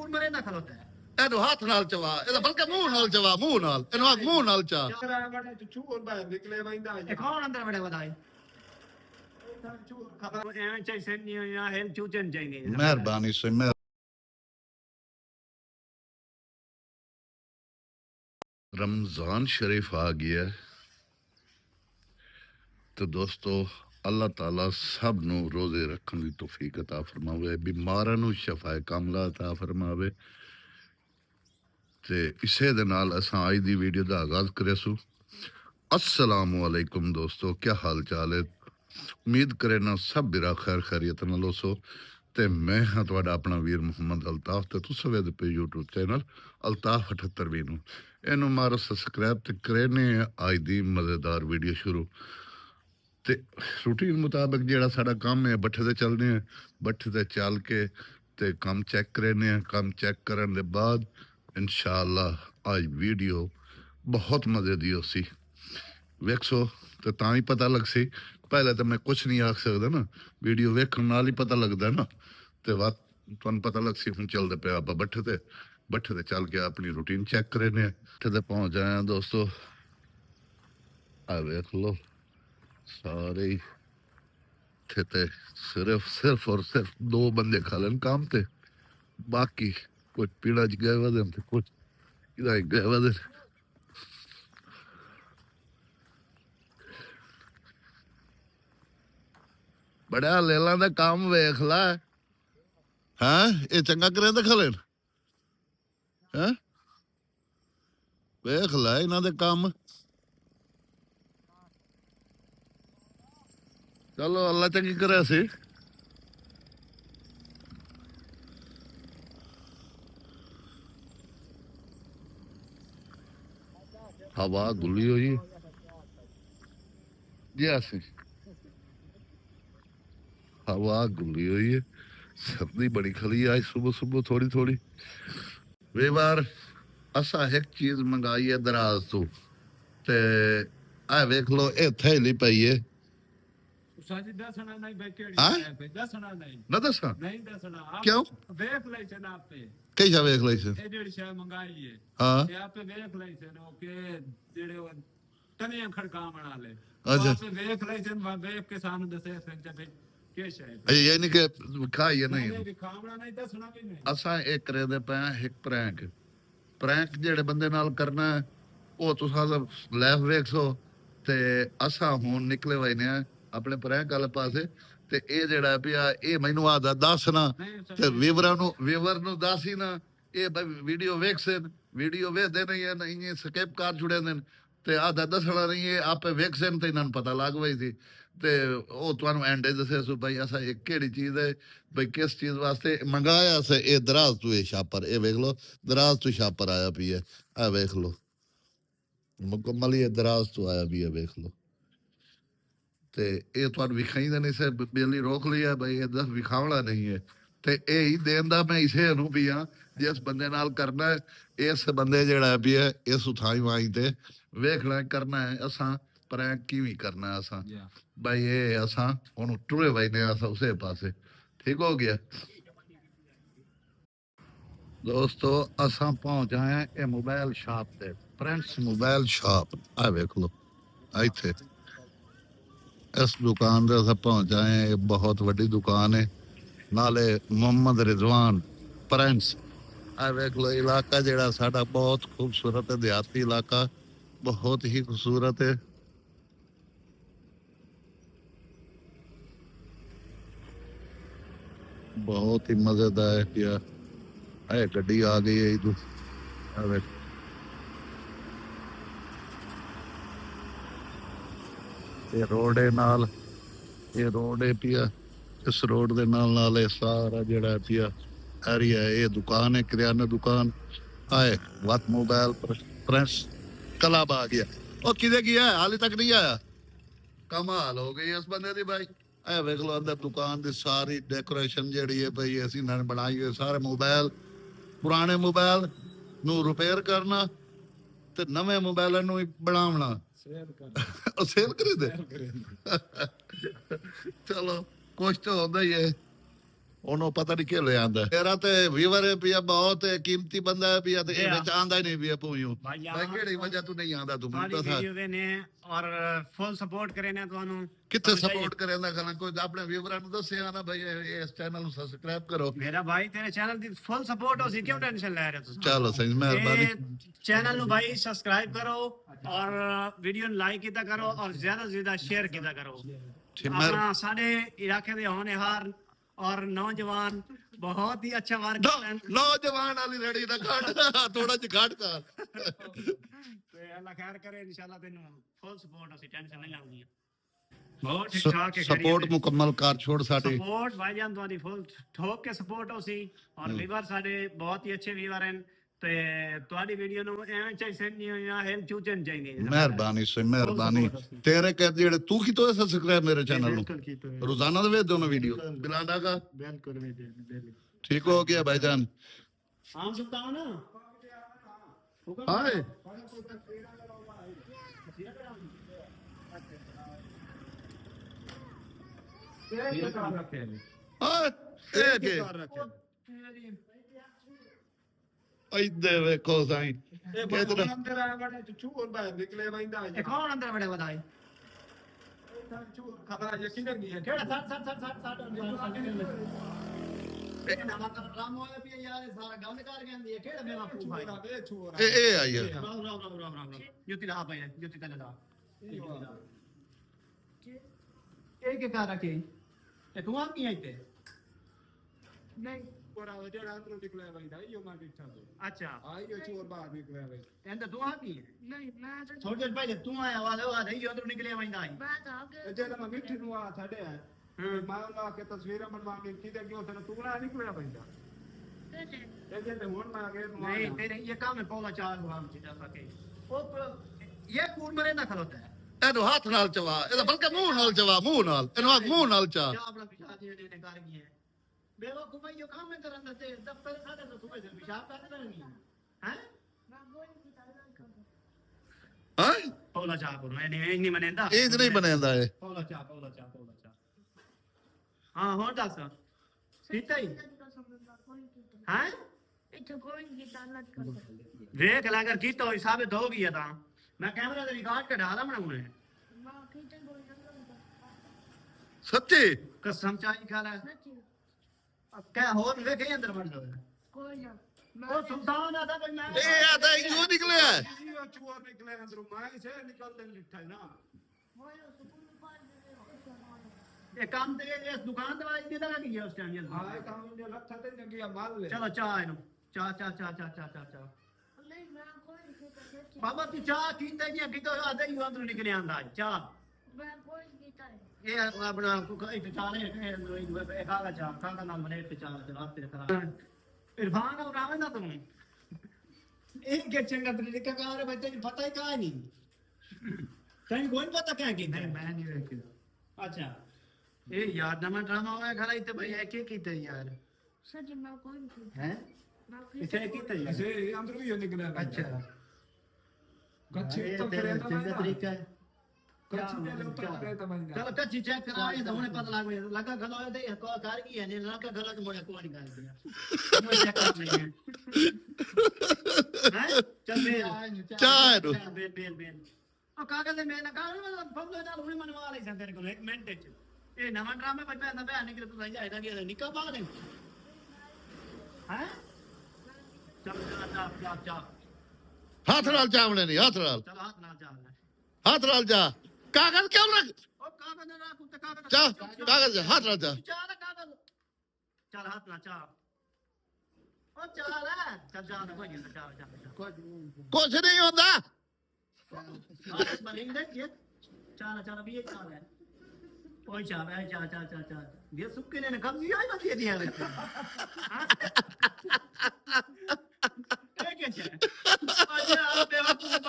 ਮਰੇ ਨਾ ਖਲੋਤਾ ਹੈ ਇਹਨੂੰ ਹੱਥ ਨਾਲ ਚਵਾ, ਇਹਦਾ ਬਲਕਿ ਮੂੰਹ ਨਾਲ ਚਵਾ, ਮੂੰਹ ਨਾਲ ਇਹਨੂੰ ਆਖ ਮੂੰਹ ਨਾਲ ਚਾ। ਚੂਰ ਬਾਹਰ ਨਿਕਲੇ ਰਹਿੰਦਾ ਇਹ ਕੌਣ ਅੰਦਰ ਬੜੇ ਵਧਾਈ ਐਵੇਂ ਚਾਹੀਏ ਨਹੀਂ ਆ ਹੈ ਚੂਚਨ ਚਾਹੀਏ ਮਿਹਰਬਾਨੀ ਸੇ रमज़ान शरीफ आ गया तो दोस्तों अल्लाह ताला सब नू रोज़े रखने की तौफीक अता फरमावे, बीमारां नू शफाए कामला अता फरमावे। ते इसे दे नाल असां अज दी वीडियो दा आगाज़ करेसू। अस्सलामु अलैकुम दोस्तों, क्या हाल चाल है? उम्मीद करे ना सब बिरा खैर खैरियत नाल होसो। ते मैं हाँ तुहाडा अपना वीर मुहम्मद अल्ताफ ते तुस वेद पे यूट्यूब चैनल अल्ताफ 78 नू इनू मारो सब्सक्राइब ते करने अज दी मज़ेदार वीडियो शुरू। ते रूटीन मुताबिक जेड़ा साडा काम है बट्ठे ते चलने हैं, बट्ठे ते चल के ते काम चेक करने हैं। काम चेक करने के बाद इंशाअल्लाह आज वीडियो बहुत मज़े दी होसी, वेखसो तो तां ही पता लग सी। पहले तो मैं कुछ नहीं आख सकदा ना, वीडियो वेखण नाल ही पता लगदा ना, तो बात तुहानूं पता लग सी। हुण चलदे पे आप बट्ठे ते चल के अपनी रूटीन चेक करने। बट्ठे ते पहुंच आए हैं दोस्तों, आ वेख लो सारे ही थे सिर्फ और सिर्फ 2 बंदे खालन काम ते, बाकी कुछ पीड़ा च गए वदन ते कुछ इधर गए वदन। बड़ा लेला दा काम वेख ला हाँ, ये चंगा करे तो खलन हाँ, वेख ला इन्हां दे काम। चलो अल्लाह चंगी करे सी। हवा गुली हुई जी, ऐसी हवा गुली हुई है, सर्दी बड़ी खली है आज सुबह सुबह थोड़ी थोड़ी। वे बार असा एक चीज मंगाई है दराज तो ते आ वेख लो ए थैली पई है। साजी दसना नहीं भाई केड़ी हाँ? है पे दसना नहीं ना दसा नहीं दसना आप क्यों? देख ले चे ना पे कैसा वेख लै से? ए जेड़ी शय मंगाई है हाँ ये आप पे देख ले चे नो के जेड़े तनिया खड़का बना ले अच्छा। आप पे देख ले चे देख के सामने दसे से भाई के शय ये नहीं के खाई है नहीं। नहीं खामड़ा नहीं दसना भी नहीं असा एक करे दे पे एक प्रैंक जेड़े बंदे नाल करना है वो तुसा लाइव वेखो ते असा हुन निकले वई ने अपने प्रैंक वाले पासे। ते ए जेड़ा पिया ए मैनू आदा दसना ते वीवर नु दसी ना ए भाई वीडियो वेखसन, वीडियो वेखदे नहीं है नहीं स्किप कर छुड़े ने ते आदा दसना नहीं है आपे वेखसन ते इन्हां पता लग वई थी। ते ओ तुहानू एंड दसे सो भाई असा एक केड़ी चीज है भाई किस चीज वास्ते मंगाया से। ए दराज तू ए छापर ए वेख लो, दराज तू छापर आया पी है, आ वेख लो मुकम्मल ये दराज तू आया भी है वेख लो। ते ये तुहानू विखाईंदा नहीं से बिजली रोक लिया भाई ये दस विखावना नहीं है। ते ए ही देन दा मैं इसे नू भी हाँ जिस बंदे नाल करना है इस बंदे जेड़ा भी है इस उठाई वाई ते वेखना करना है असा प्रैंक किवें करना है असा भाई ये असा ओनू टुरे वजने असा उसे पासे। ठीक हो गया दोस्तों, असा पहुंच आए हैं ये मोबाइल शॉप ते, प्रिंस मोबाइल शॉप आ वेख लो इत्थे इस दुकान से अस पहुंच आए हैं। बहुत वड्डी दुकान है नाले मोहम्मद रिजवान प्रिंस। आ वेख लो इलाका जेड़ा साडा बहुत खूबसूरत है, देहाती इलाका बहुत ही खूबसूरत है। बहुत ही मजेदार है क्या है। गड्डी आ गई है इधर ये रोड है नाल, ये रोड है पिया इस रोड दे नाल नाल ये सारा जेड़ा पिया एरिया है ये दुकान है, किराना दुकान आए वत मोबाइल प्रिंस कलाब आ गया। और किधे गया है हाल तक नहीं आया, कमाल हो गई इस बंदे दी भाई। ए वेख लो अंदर दुकान दी सारी डेकोरेशन जेड़ी है भाई असी इन्होंने बनाई है। सारे मोबाइल पुराने मोबाइल नू रिपेयर करना ते नवे मोबाइल नू बनावना सेल करे दे चलो कुछ तो होता ही है। ਉਹਨੂੰ ਪਤਾ ਨਹੀਂ ਕਿ ਲੈ ਆਂਦਾ ਤੇਰਾ ਤੇ ਵੀਵਰ ਹੈ ਪਿਆ ਬਹੁਤ ਕੀਮਤੀ ਬੰਦਾ ਹੈ ਪਿਆ ਤੇ ਇਹ ਵਿੱਚ ਆਂਦਾ ਹੀ ਨਹੀਂ ਪਿਆ ਪੂਯੂ ਮੈਂ ਕਿਹੜੀ ਵਜ੍ਹਾ ਤੂੰ ਨਹੀਂ ਆਂਦਾ ਤੂੰ ਮੈਨੂੰ ਦੱਸ ਵੀਡੀਓ ਦੇ ਨੇ ਔਰ ਫੁੱਲ ਸਪੋਰਟ ਕਰੇ ਨੇ ਤੁਹਾਨੂੰ ਕਿੱਥੇ ਸਪੋਰਟ ਕਰੇਂਦਾ ਖਾਣਾ ਕੋਈ ਆਪਣੇ ਵੀਵਰਾਂ ਨੂੰ ਦੱਸਿਆ ਨਾ ਭਾਈ ਇਸ ਚੈਨਲ ਨੂੰ ਸਬਸਕ੍ਰਾਈਬ ਕਰੋ ਮੇਰਾ ਭਾਈ ਤੇਰੇ ਚੈਨਲ ਦੀ ਫੁੱਲ ਸਪੋਰਟ ਹੋ ਸੀ ਕਿਉਂ ਟੈਨਸ਼ਨ ਲੈ ਰਹੇ ਤੁਸੀਂ ਚਲੋ ਸਹੀ ਮਿਹਰਬਾਨੀ ਚੈਨਲ ਨੂੰ ਭਾਈ ਸਬਸਕ੍ਰਾਈਬ ਕਰੋ ਔਰ ਵੀਡੀਓ ਨੂੰ ਲਾਈਕ ਕੀਤਾ ਕਰੋ ਔਰ ਜ਼ਿਆਦਾ ਤੋਂ ਜ਼ਿਆਦਾ ਸ਼ੇਅਰ ਕੀਤਾ ਕਰੋ अपना साढ़े इलाके दे होनहार और नौजवान बहुत ही अच्छा वर्क कर रहे हैं नौजवान वाली रेडी ना घाट थोड़ा जिहा घाट कर ते अल्लाह खैर करे इंशाल्लाह तेनु फुल सपोर्ट ਅਸੀਂ ਟੈਨਸ਼ਨ ਨਹੀਂ ਲਾਉਂਦੀ ਬਹੁਤ ਠੀਕ ਠਾਕ ਹੈ ਸਪੋਰਟ ਮੁਕੰਮਲ ਕਰ ਛੋੜ ਸਾਡੇ ਸਪੋਰਟ ਭਾਈਜਾਨ ਤੁਹਾਡੀ ਫੁੱਲ ਠੋਕ ਕੇ ਸਪੋਰਟ ਹੋ ਸੀ ਔਰ ਵੀਵਰ ਸਾਡੇ ਬਹੁਤ ਹੀ ਅੱਛੇ ਵੀਵਰ ਹਨ ਤੇ ਤੁਹਾਡੀ ਵੀਡੀਓ ਨੂੰ ਐਵੇਂ ਚਾਹੀ ਸੈਂਡ ਨਹੀਂ ਹੋਈਆਂ ਹੈਲ ਚੂਚਨ ਚਾਹੀਦੀ ਮਿਹਰਬਾਨੀ ਸੇ ਮਿਹਰਬਾਨੀ ਤੇਰੇ ਕਹਿ ਜਿਹੜੇ ਤੂੰ ਕੀ ਤੋ ਸਬਸਕ੍ਰਾਈਬ ਮੇਰੇ ਚੈਨਲ ਨੂੰ ਰੋਜ਼ਾਨਾ ਦੇ ਵੇਖ ਦੋਨੋਂ ਵੀਡੀਓ ਬਿਲਾਂਡਾ ਦਾ ਬਿਲਕੁਲ ਬਿਲਕੁਲ ਠੀਕ ਹੋ ਗਿਆ ਭਾਈਜਾਨ ਆਮ ਸੁਣਤਾ ਹੋ ਨਾ ਹਾਏ ਇਹ ਕੇ ਇੱਧਰ ਵੇਖੋ ਸਾਈ ਇਹ ਬੜਾ ਅੰਦਰ ਆ ਬੜਾ ਚੂਰ ਬਾਹਰ ਨਿਕਲੇ ਵੈਂਦਾ ਇਹ ਕੌਣ ਅੰਦਰ ਬੜੇ ਵਧਾਈ ਚੂਰ ਖਬਰਾਂ ਯਕੀਨ ਨਹੀਂ ਹੈ ਕਿਹੜਾ ਇਹ ਨਵਾਂ ਕੰਮ ਹੋਇਆ ਪਿਆ ਯਾਰ ਇਹ ਸਾਰਾ ਗੱਲ ਕਰ ਜਾਂਦੀ ਹੈ ਕਿਹੜਾ ਮੇਰਾ ਪੂ ਭਾਈ ਇਹ ਚੂਰ ਇਹ ਆਈ ਹੈ ਰਾਮ ਜੁੱਤੀ ਲਾ ਪਈ ਜੁੱਤੀ ਤੇ ਲਾ ਇਹ ਕੀ ਕਰ ਰੱਖੀ ਇਹ ਤੂੰ ਆ ਕੀ ਇੱਥੇ ਨਹੀਂ ਕੋਰਾ ਜਿਹੜਾ ਅੰਦਰੋਂ ਨਿਕਲੇ ਵੈਂਦਾ ਇਹ ਮੈਂ ਦੇਖਾਂ ਅੱਛਾ ਆਈ ਚੂਰ ਬਾਹਰ ਨਿਕਲੇ ਵੈਂਦਾ ਕਹਿੰਦਾ ਤੂੰ ਆ ਕੀ ਨਹੀਂ ਮੈਂ ਤਾਂ ਥੋੜੇ ਦਿਨ ਪਹਿਲੇ ਤੂੰ ਆਇਆ ਵਾਲਾ ਉਹ ਆਦੇ ਅੰਦਰ ਨਿਕਲਿਆ ਵੈਂਦਾ ਮੈਂ ਤਾਂ ਆ ਗਿਆ ਜਿਹੜਾ ਮੈਂ ਮਿੱਠੀ ਨੂੰ ਆ ਛੱਡਿਆ ਮੈਂ ਉਹਨਾਂ ਕੇ ਤਸਵੀਰਾਂ ਬਣਵਾ ਕੇ ਕਿਤੇ ਕਿ ਉਥੇ ਟੁਕੜਾ ਨਿਕਲਿਆ ਪੈਂਦਾ ਤੇ ਇਹ ਜੇ ਹੁਣ ਮੈਂ ਆ ਗਿਆ नहीं तेरे ये काम है पौला चार ग्राम से जैसा कि ये कूड़ मरे ना खलोता है ਇਹਨੂੰ ਹੱਥ ਨਾਲ ਚਵਾ ਇਹਦਾ ਬਲਕਿ ਮੂੰਹ ਨਾਲ ਚਵਾ ਮੂੰਹ ਨਾਲ ਇਹਨੂੰ ਆ ਮੂੰਹ ਨਾਲ ਚਾ क्या अपना पिशाच ये ने कर गए हैं बेवकूफ है ये काम में करन देते दफ्तर साथे तो सुबह से पेशाब करते रहेंगे हैं ਮੈਂ ਬੋਲ ਕੀ ਤਾਲਾ ਕਰ ਹਾਂ पौला चार को नहीं मनेंदा ਇਹ ਨਹੀਂ ਬਣਾਉਂਦਾ ਇਹ पौला चार हां हो दस सीता ही ਤਾਂ ਸਮਝਦਾ ਕੋਈ ਕੀਤਾ हैं ਇੱਥੇ ਕੋਈ ਕੀਤਾ ਨਾ ਕਰ देख ला अगर की तो साबित हो गया था मैं कैमरा दे रिकॉर्ड कढ़ा दा बनाऊं ਮੈਂ ਕਿਤੇ ਬੋਲ ਜਾਂਦਾ ਸੱਚੀ कसम चाही खाला ਸੱਚੀ क्या हो देखे अंदर बन लो ਕੋਈ ਨਾ ओ सुल्तान आता कोई मैं ਇਹ ਆ ਤਾਂ ਇਹੋ ਨਿਕਲਿਆ ਇਹ ਚੂਰ ਨਿਕਲੇ ਅੰਦਰੋਂ ਮੈਂ ਇਸੇ ਨਿਕਲਦੇ ਲਿਖਾ ਨਾ ਹੋਏ ਸਕੂਲ ਪਾਸ ਦੇ ये काम ते इस दुकान ते वाली दे लगा की है उस टाइम ये ਹਾਂ ਇਹ ਕੰਮ ਦੇ ਲੱਥਾ ਤੇ ਜੰਗੀਆ ਮਾਲ ਲੈ चलो चाह इनु चाह ਨਹੀਂ ਮੈਂ ਕੋਈ ਨਹੀਂ ਕੀਤਾ ਸੱਚੀ बाबा तू चाह कीते जी अगे तो आधे ही अंदर निकले आंदा चाह ਮੈਂ ਕੋਈ ਨਹੀਂ ਕੀਤਾ ये अपना एक चाह ने एक आगा चाह काका नाम बने एक चाह ते रात तेरे करा इरफान और आवे ना तुम एक के चंगा तरीका का रे बच्चे पता ही का नहीं कहीं कोई पता क्या की नहीं मैं नहीं देखी अच्छा ये यार नवा ड्रामा होया खरा इते भाई है के कीते यार ਸੱਚੀ ਮੈਂ ਕੋਈ ਨਹੀਂ ਕੀਤਾ हैं ਮੈਂ इसे कीते यार ਇਸੇ ਅੰਦਰ ਵੀ ਨਿਕਲਿਆ अच्छा ਕੱਚੀ ये ਤੋਂ तेरा ਕਰੇ ਤਾਂ चंगा तरीका है ਕੱਚੀ ਦੇ ਉੱਤੇ ਕਰੇ ਤਾਂ ਮੈਂ चलो कच्ची चेक कराए तो उन्हें पता लग गया लगा गलो है तो को कार की है नहीं लगा गलो तो मुझे कोई निकाल दिया मुझे चेक कर नहीं है हैं चल बेल बेल और कागज में ना कागज में फल ना उन्हें मनवा ले सकते तेरे को एक मिनट ए नवा ड्रामे पर मैं बयान निकल तो सही जाएगा कि निका बात है हैं चल चल ਹੱਥ ਨਾਲ ਚਾਵਣੇ ਨਹੀਂ ਹੱਥ ਨਾਲ चल हाथ ना चल ਹੱਥ ਨਾਲ ਜਾ ਕਾਗਜ਼ ਕਿਉਂ ਰੱਖ ओ कागज ना रख तो कागज ਚਾ ਕਾਗਜ਼ ਹੱਥ ਨਾਲ ਜਾ चाल कागज चल हाथ ना चाल ओ चाल है चल जा ना कोई नहीं चाल ਕੁਛ ਨਹੀਂ ਹੁੰਦਾ हाथ बनेंगे दे ये चाल अभी ये चाल है कोई चाल है चाल ये सुक्के ने कब दिया है बस ये दिया है क्या है अरे आप बेवकूफ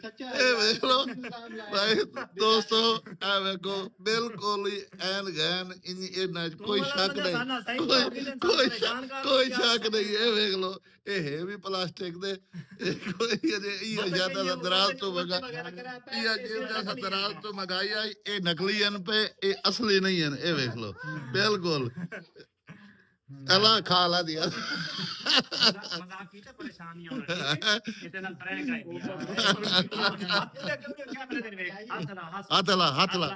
ਸੱਚਾ ਇਹ ਵੇਖ ਲਓ ਭਾਈ ਦੋਸਤੋ, ਇਹ ਵੇਖੋ ਬਿਲਕੁਲ ਹੀ ਐਨ ਗੈਨ ਇਹਨਾਂ 'ਚ ਕੋਈ ਸ਼ੱਕ ਨਹੀਂ, ਕੋਈ ਸ਼ੱਕ ਨਹੀਂ। ਇਹ ਵੇਖ ਲਓ, ਇਹ ਹੈ ਵੀ ਪਲਾਸਟਿਕ ਦੇ, ਇਹ ਕੋਈ ਇਹ ਜਿਆਦਾ ਦਰਾਜ਼ ਤੋਂ ਮੰਗਾ, ਇਹ ਜਿਆਦਾ ਦਰਾਜ਼ ਤੋਂ ਮੰਗਾਈ ਆ, ਇਹ ਨਕਲੀ ਹਨ ਪਏ, ਇਹ ਅਸਲੀ ਨਹੀਂ ਹਨ। ਇਹ ਵੇਖ ਲਓ ਬਿਲਕੁਲ ਅਲਾ ਖਾ ਲਾ ਦਿਆ। मजाक की तो परेशान नहीं होना, इतना प्रैंक है ਹੱਥ ਲਾ ਹੱਥ ਲਾ।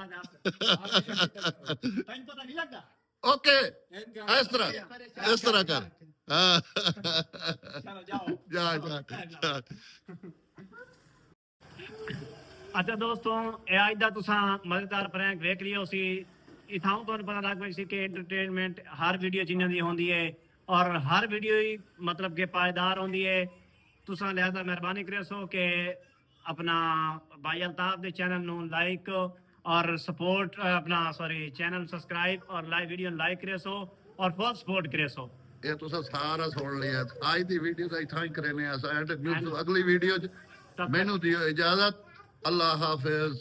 पता नहीं लगता। ਓਕੇ ਇਸ ਤਰ੍ਹਾਂ ਕਰ। ਹਾਂ चलो जाओ। ਜਾ अच्छा दोस्तों, ये अज का तुसा मजेदार प्रैंक वेख लियो सी। इथां तुहानू पता लग पई सी कि एंटरटेनमेंट हर वीडियो जिन्हां दी होंदी है और हर वीडियो ही मतलब कि पायदार होंदी है। तुसा लिहाजा मेहरबानी करियो सो कि अपना भाई अल्ताफ दे चैनल नू लाइक और सपोर्ट अपना चैनल सब्सक्राइब और लाइव वीडियो लाइक करियो सो और फुल सपोर्ट करियो सो। ਇਹ ਤੁਸੀਂ ਸਾਰਾ ਸੁਣ ਲਿਆ। ਅੱਜ ਦੀ ਵੀਡੀਓ ਦਾ ਇੱਥਾਂ ਹੀ ਕਰਨੇ ਆ। ਐਂਡ ਅਗਲੀ ਵੀਡੀਓ 'ਚ ਮੈਨੂੰ ਦਿਓ ਇਜਾਜ਼ਤ। ਅੱਲਾਹ ਹਾਫਿਜ਼।